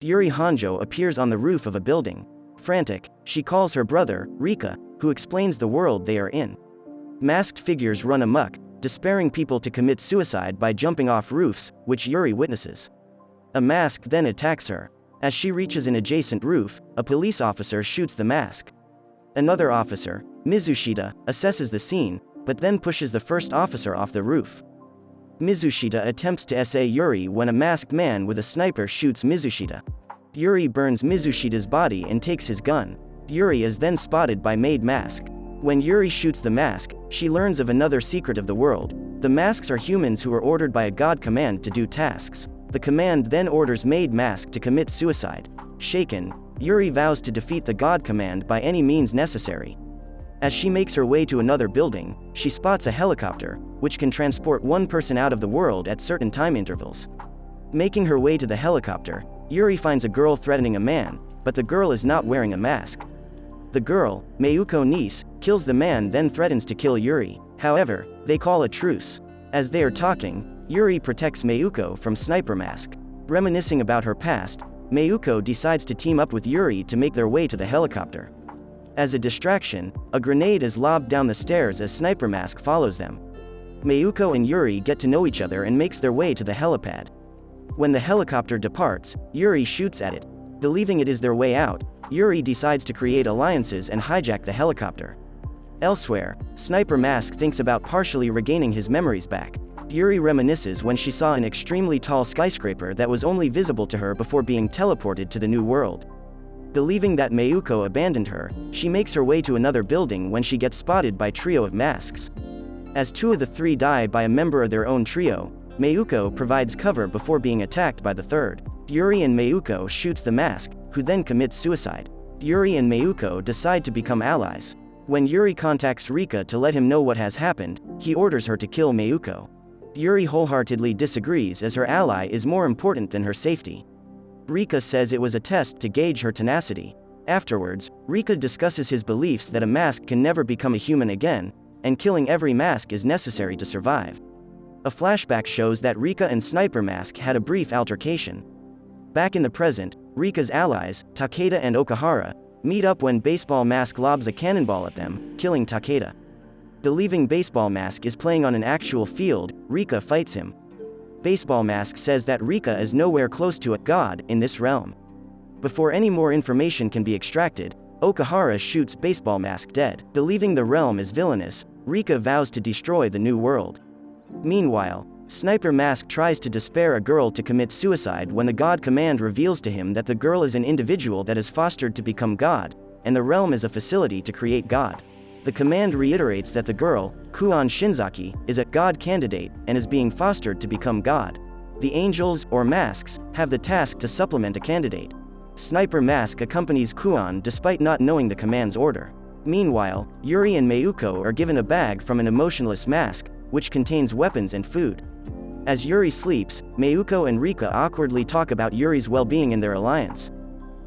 Yuri Honjō appears on the roof of a building. Frantic, she calls her brother, Rika, who explains the world they are in. Masked figures run amok, despairing people to commit suicide by jumping off roofs, which Yuri witnesses. A mask then attacks her. As she reaches an adjacent roof, a police officer shoots the mask. Another officer, Mizushita, assesses the scene, but then pushes the first officer off the roof. Mizushita attempts to SA Yuri when a masked man with a sniper shoots Mizushita. Yuri burns Mizushita's body and takes his gun. Yuri is then spotted by Maid Mask. When Yuri shoots the mask, she learns of another secret of the world. The masks are humans who are ordered by a god command to do tasks. The command then orders Maid Mask to commit suicide. Shaken, Yuri vows to defeat the god command by any means necessary. As she makes her way to another building, she spots a helicopter, which can transport one person out of the world at certain time intervals. Making her way to the helicopter, Yuri finds a girl threatening a man, but the girl is not wearing a mask. The girl, Mayuko niece, kills the man then threatens to kill Yuri. However, they call a truce. As they are talking, Yuri protects Mayuko from Sniper Mask. Reminiscing about her past, Mayuko decides to team up with Yuri to make their way to the helicopter. As a distraction, a grenade is lobbed down the stairs as Sniper Mask follows them. Mayuko and Yuri get to know each other and makes their way to the helipad. When the helicopter departs, Yuri shoots at it. Believing it is their way out, Yuri decides to create alliances and hijack the helicopter. Elsewhere, Sniper Mask thinks about partially regaining his memories back. Yuri reminisces when she saw an extremely tall skyscraper that was only visible to her before being teleported to the new world. Believing that Mayuko abandoned her, she makes her way to another building when she gets spotted by a trio of masks. As two of the three die by a member of their own trio, Mayuko provides cover before being attacked by the third. Yuri and Mayuko shoots the mask, who then commits suicide. Yuri and Mayuko decide to become allies. When Yuri contacts Rika to let him know what has happened, he orders her to kill Mayuko. Yuri wholeheartedly disagrees as her ally is more important than her safety. Rika says it was a test to gauge her tenacity. Afterwards, Rika discusses his beliefs that a mask can never become a human again, and killing every mask is necessary to survive. A flashback shows that Rika and Sniper Mask had a brief altercation. Back in the present, Rika's allies, Takeda and Okahara, meet up when Baseball Mask lobs a cannonball at them, killing Takeda. Believing Baseball Mask is playing on an actual field, Rika fights him. Baseball Mask says that Rika is nowhere close to a god in this realm. Before any more information can be extracted, Okahara shoots Baseball Mask dead. Believing the realm is villainous, Rika vows to destroy the new world. Meanwhile, Sniper Mask tries to despair a girl to commit suicide when the god command reveals to him that the girl is an individual that is fostered to become god, and the realm is a facility to create god. The command reiterates that the girl, Kuon Shinzaki, is a god candidate and is being fostered to become god. The angels, or masks, have the task to supplement a candidate. Sniper Mask accompanies Kuon despite not knowing the command's order. Meanwhile, Yuri and Mayuko are given a bag from an emotionless mask, which contains weapons and food. As Yuri sleeps, Mayuko and Rika awkwardly talk about Yuri's well-being and their alliance.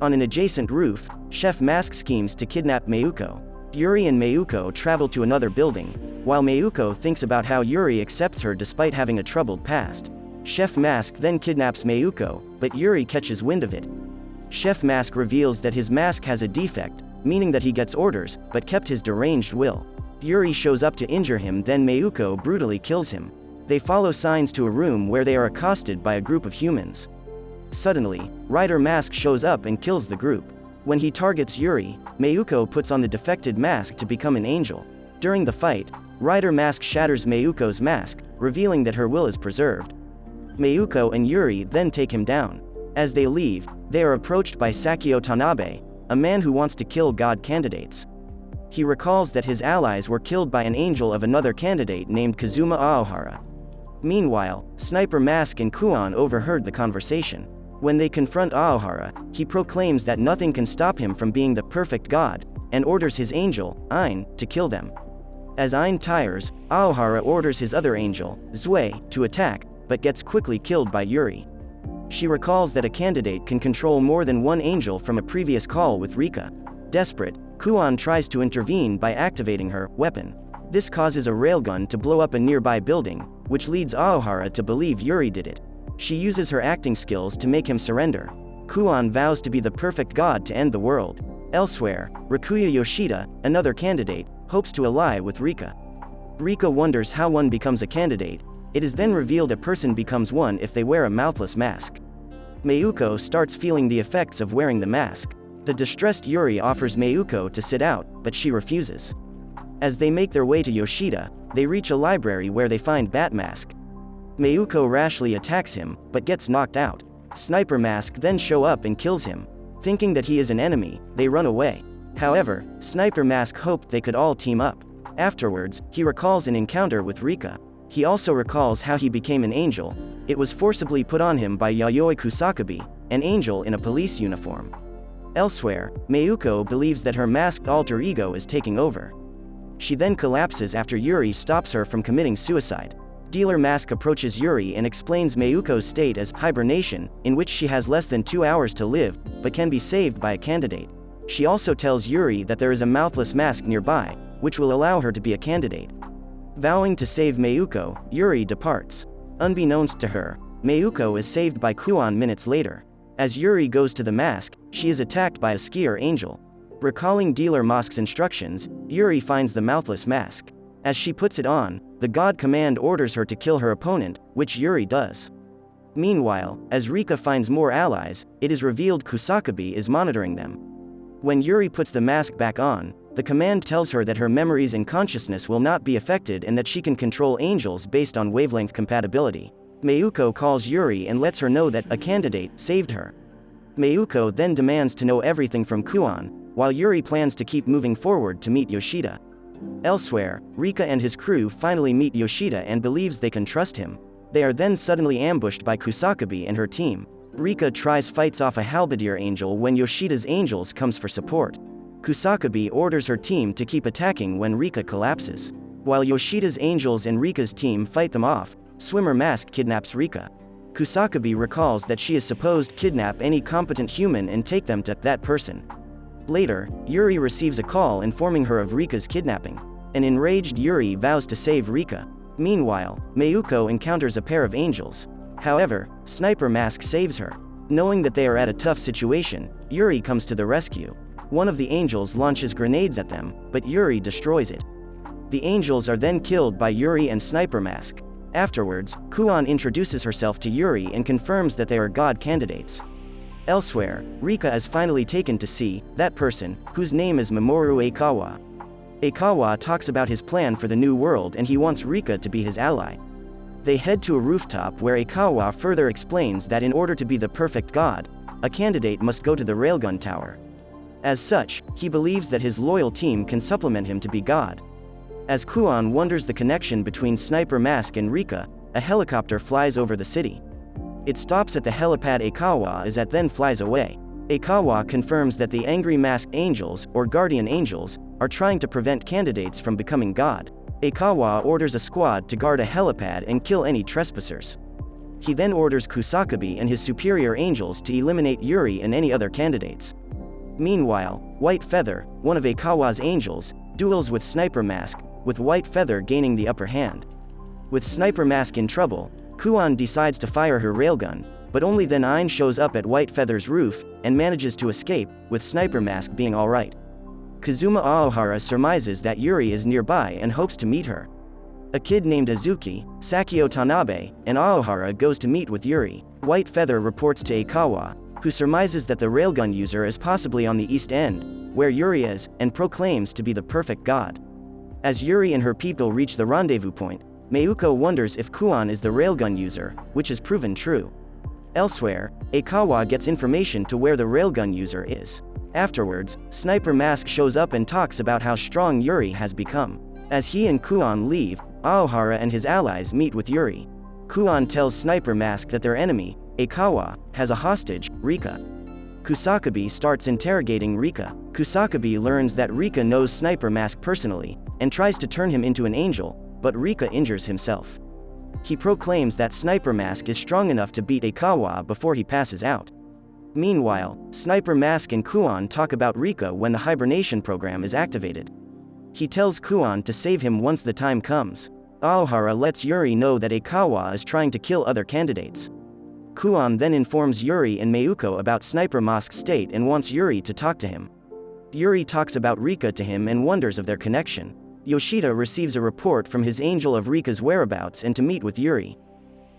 On an adjacent roof, Chef Mask schemes to kidnap Mayuko. Yuri and Mayuko travel to another building, while Mayuko thinks about how Yuri accepts her despite having a troubled past. Chef Mask then kidnaps Mayuko, but Yuri catches wind of it. Chef Mask reveals that his mask has a defect, meaning that he gets orders, but kept his deranged will. Yuri shows up to injure him, then Mayuko brutally kills him. They follow signs to a room where they are accosted by a group of humans. Suddenly, Rider Mask shows up and kills the group. When he targets Yuri, Mayuko puts on the defected mask to become an angel. During the fight, Rider Mask shatters Mayuko's mask, revealing that her will is preserved. Mayuko and Yuri then take him down. As they leave, they are approached by Sakio Tanabe, a man who wants to kill god candidates. He recalls that his allies were killed by an angel of another candidate named Kazuma Aohara. Meanwhile, Sniper Mask and Kuon overheard the conversation. When they confront Aohara, he proclaims that nothing can stop him from being the perfect god, and orders his angel, Ein, to kill them. As Ein tires, Aohara orders his other angel, Zue, to attack, but gets quickly killed by Yuri. She recalls that a candidate can control more than one angel from a previous call with Rika. Desperate, Kuon tries to intervene by activating her weapon. This causes a railgun to blow up a nearby building, which leads Aohara to believe Yuri did it. She uses her acting skills to make him surrender. Kuon vows to be the perfect god to end the world. Elsewhere, Rikuya Yoshida, another candidate, hopes to ally with Rika. Rika wonders how one becomes a candidate. It is then revealed a person becomes one if they wear a mouthless mask. Mayuko starts feeling the effects of wearing the mask. The distressed Yuri offers Mayuko to sit out, but she refuses. As they make their way to Yoshida, they reach a library where they find Bat Mask. Mayuko rashly attacks him, but gets knocked out. Sniper Mask then show up and kills him. Thinking that he is an enemy, they run away. However, Sniper Mask hoped they could all team up. Afterwards, he recalls an encounter with Rika. He also recalls how he became an angel. It was forcibly put on him by Yayoi Kusakabe, an angel in a police uniform. Elsewhere, Mayuko believes that her masked alter ego is taking over. She then collapses after Yuri stops her from committing suicide. Dealer Mask approaches Yuri and explains Mayuko's state as hibernation, in which she has less than 2 hours to live, but can be saved by a candidate. She also tells Yuri that there is a mouthless mask nearby, which will allow her to be a candidate. Vowing to save Mayuko, Yuri departs. Unbeknownst to her, Mayuko is saved by Kuon minutes later. As Yuri goes to the mask, she is attacked by a skier angel. Recalling Dealer Mask's instructions, Yuri finds the mouthless mask. As she puts it on, the god command orders her to kill her opponent, which Yuri does. Meanwhile, as Rika finds more allies, it is revealed Kusakabe is monitoring them. When Yuri puts the mask back on, the command tells her that her memories and consciousness will not be affected and that she can control angels based on wavelength compatibility. Mayuko calls Yuri and lets her know that a candidate saved her. Mayuko then demands to know everything from Kuon, while Yuri plans to keep moving forward to meet Yoshida. Elsewhere, Rika and his crew finally meet Yoshida and believes they can trust him. They are then suddenly ambushed by Kusakabe and her team. Rika fights off a halberdier angel when Yoshida's angels comes for support. Kusakabe orders her team to keep attacking when Rika collapses. While Yoshida's angels and Rika's team fight them off, Swimmer Mask kidnaps Rika. Kusakabe recalls that she is supposed to kidnap any competent human and take them to that person. Later, Yuri receives a call informing her of Rika's kidnapping. An enraged Yuri vows to save Rika. Meanwhile, Mayuko encounters a pair of angels. However, Sniper Mask saves her. Knowing that they are at a tough situation, Yuri comes to the rescue. One of the angels launches grenades at them, but Yuri destroys it. The angels are then killed by Yuri and Sniper Mask. Afterwards, Kuon introduces herself to Yuri and confirms that they are god candidates. Elsewhere, Rika is finally taken to see that person, whose name is Mamoru Aikawa. Aikawa talks about his plan for the new world and he wants Rika to be his ally. They head to a rooftop where Aikawa further explains that in order to be the perfect god, a candidate must go to the railgun tower. As such, he believes that his loyal team can supplement him to be god. As Kuon wonders the connection between Sniper Mask and Rika, a helicopter flies over the city. It stops at the helipad Aikawa as it then flies away. Aikawa confirms that the angry masked angels, or guardian angels, are trying to prevent candidates from becoming god. Aikawa orders a squad to guard a helipad and kill any trespassers. He then orders Kusakabe and his superior angels to eliminate Yuri and any other candidates. Meanwhile, White Feather, one of Aikawa's angels, duels with Sniper Mask, with White Feather gaining the upper hand. With Sniper Mask in trouble, Kuon decides to fire her railgun, but only then Ein shows up at White Feather's roof and manages to escape, with Sniper Mask being alright. Kazuma Aohara surmises that Yuri is nearby and hopes to meet her. A kid named Azuki, Sakio Tanabe, and Aohara goes to meet with Yuri. White Feather reports to Aikawa, who surmises that the railgun user is possibly on the East End, where Yuri is, and proclaims to be the perfect god. As Yuri and her people reach the rendezvous point, Mayuko wonders if Kuon is the railgun user, which is proven true. Elsewhere, Aikawa gets information to where the railgun user is. Afterwards, Sniper Mask shows up and talks about how strong Yuri has become. As he and Kuon leave, Aohara and his allies meet with Yuri. Kuon tells Sniper Mask that their enemy, Aikawa, has a hostage, Rika. Kusakabe starts interrogating Rika. Kusakabe learns that Rika knows Sniper Mask personally, and tries to turn him into an angel, but Rika injures himself. He proclaims that Sniper Mask is strong enough to beat Aikawa before he passes out. Meanwhile, Sniper Mask and Kuon talk about Rika when the hibernation program is activated. He tells Kuon to save him once the time comes. Aohara lets Yuri know that Aikawa is trying to kill other candidates. Kuon then informs Yuri and Mayuko about Sniper Mask's state and wants Yuri to talk to him. Yuri talks about Rika to him and wonders of their connection. Yoshida receives a report from his angel of Rika's whereabouts and to meet with Yuri.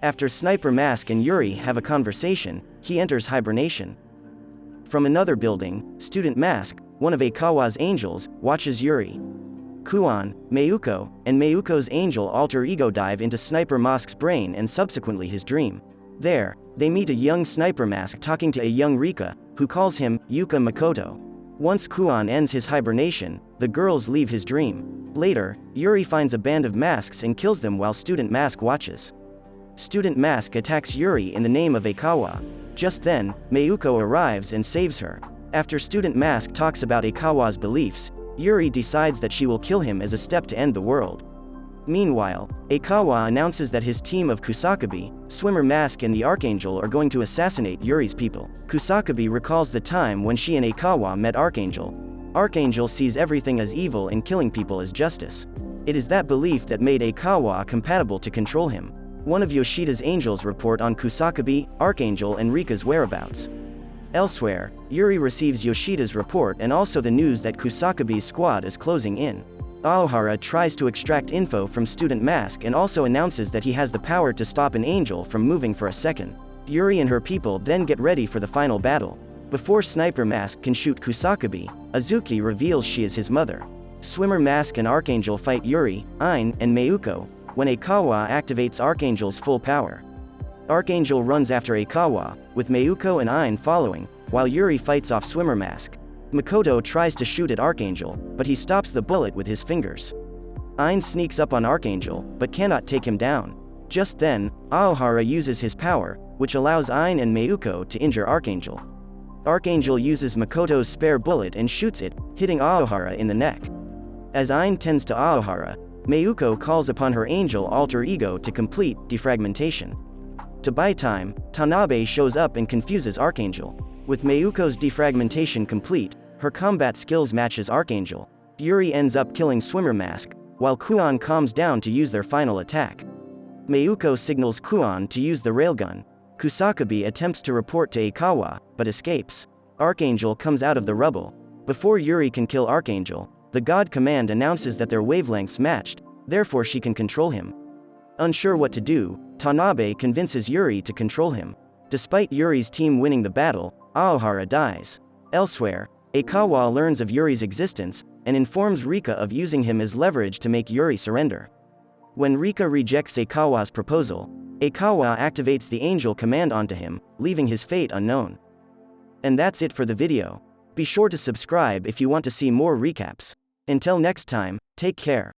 After Sniper Mask and Yuri have a conversation, he enters hibernation. From another building, Student Mask, one of Aikawa's angels, watches Yuri. Kuon, Mayuko, and Mayuko's angel alter ego dive into Sniper Mask's brain and subsequently his dream. There, they meet a young Sniper Mask talking to a young Rika, who calls him Yuka Makoto. Once Kuon ends his hibernation, the girls leave his dream. Later, Yuri finds a band of masks and kills them while Student Mask watches. Student Mask attacks Yuri in the name of Aikawa. Just then, Mayuko arrives and saves her. After Student Mask talks about Aikawa's beliefs, Yuri decides that she will kill him as a step to end the world. Meanwhile, Aikawa announces that his team of Kusakabe, Swimmer Mask and the Archangel are going to assassinate Yuri's people. Kusakabe recalls the time when she and Aikawa met Archangel. Archangel sees everything as evil and killing people as justice. It is that belief that made Aikawa compatible to control him. One of Yoshida's angels report on Kusakabe, Archangel and Rika's whereabouts. Elsewhere, Yuri receives Yoshida's report and also the news that Kusakabe's squad is closing in. Aohara tries to extract info from Student Mask and also announces that he has the power to stop an angel from moving for a second. Yuri and her people then get ready for the final battle. Before Sniper Mask can shoot Kusakabe, Azuki reveals she is his mother. Swimmer Mask and Archangel fight Yuri, Ain, and Mayuko, when Aikawa activates Archangel's full power. Archangel runs after Aikawa, with Mayuko and Ain following, while Yuri fights off Swimmer Mask. Makoto tries to shoot at Archangel, but he stops the bullet with his fingers. Ain sneaks up on Archangel, but cannot take him down. Just then, Aohara uses his power, which allows Ain and Mayuko to injure Archangel. Archangel uses Makoto's spare bullet and shoots it, hitting Aohara in the neck. As Ain tends to Aohara, Mayuko calls upon her angel alter ego to complete defragmentation. To buy time, Tanabe shows up and confuses Archangel. With Mayuko's defragmentation complete, her combat skills matches Archangel. Yuri ends up killing Swimmer Mask, while Kuon calms down to use their final attack. Mayuko signals Kuon to use the railgun. Kusakabe attempts to report to Aikawa, but escapes. Archangel comes out of the rubble. Before Yuri can kill Archangel, the God Command announces that their wavelengths matched, therefore she can control him. Unsure what to do, Tanabe convinces Yuri to control him. Despite Yuri's team winning the battle, Aohara dies. Elsewhere, Aikawa learns of Yuri's existence, and informs Rika of using him as leverage to make Yuri surrender. When Rika rejects Aikawa's proposal, Aikawa activates the angel command onto him, leaving his fate unknown. And that's it for the video. Be sure to subscribe if you want to see more recaps. Until next time, take care.